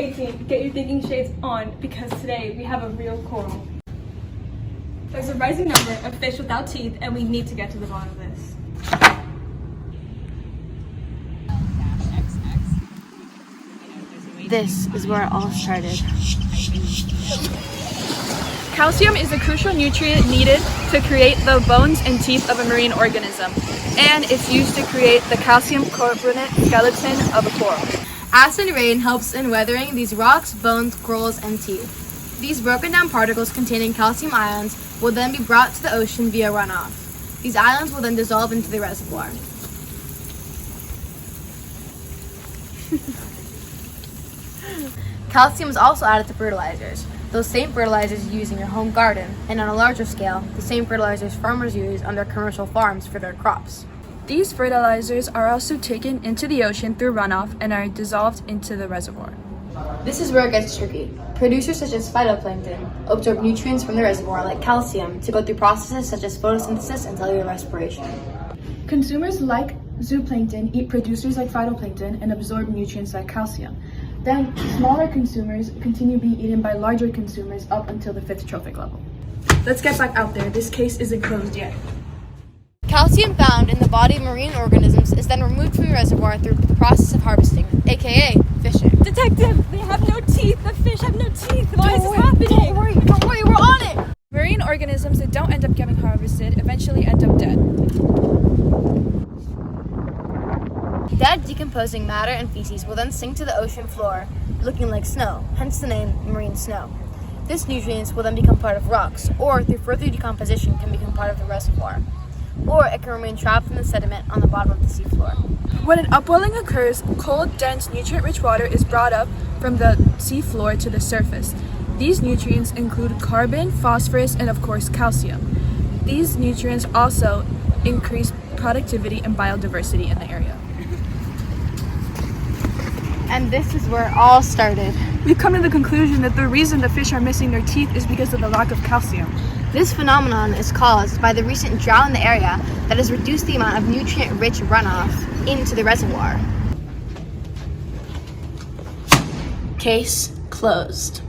18, get your thinking shades on because today we have a real coral. There's a rising number of fish without teeth and we need to get to the bottom of this. This is where it all started. Calcium is a crucial nutrient needed to create the bones and teeth of a marine organism, and it's used to create the calcium carbonate skeleton of a coral. Acid rain helps in weathering these rocks, bones, corals, and teeth. These broken down particles containing calcium ions will then be brought to the ocean via runoff. These ions will then dissolve into the reservoir. Calcium is also added to fertilizers. Those same fertilizers you use in your home garden, and on a larger scale, the same fertilizers farmers use on their commercial farms for their crops. These fertilizers are also taken into the ocean through runoff and are dissolved into the reservoir. This is where it gets tricky. Producers such as phytoplankton absorb nutrients from the reservoir like calcium to go through processes such as photosynthesis and cellular respiration. Consumers like zooplankton eat producers like phytoplankton and absorb nutrients like calcium. Then smaller consumers continue being eaten by larger consumers up until the 5th trophic level. Let's get back out there. This case isn't closed yet. Calcium found in the body of marine organisms is then removed from the reservoir through the process of harvesting, aka fishing. Detective, they have no teeth. The fish have no teeth. Why is this happening? Don't worry, we're on it! Marine organisms that don't end up getting harvested eventually end up dead. Dead decomposing matter and feces will then sink to the ocean floor, looking like snow, hence the name marine snow. This nutrients will then become part of rocks, or through further decomposition can become part of the reservoir. Or it can remain trapped in the sediment on the bottom of the seafloor. When an upwelling occurs, cold, dense, nutrient-rich water is brought up from the seafloor to the surface. These nutrients include carbon, phosphorus, and of course calcium. These nutrients also increase productivity and biodiversity in the area. And this is where it all started. We've come to the conclusion that the reason the fish are missing their teeth is because of the lack of calcium. This phenomenon is caused by the recent drought in the area that has reduced the amount of nutrient-rich runoff into the reservoir. Case closed.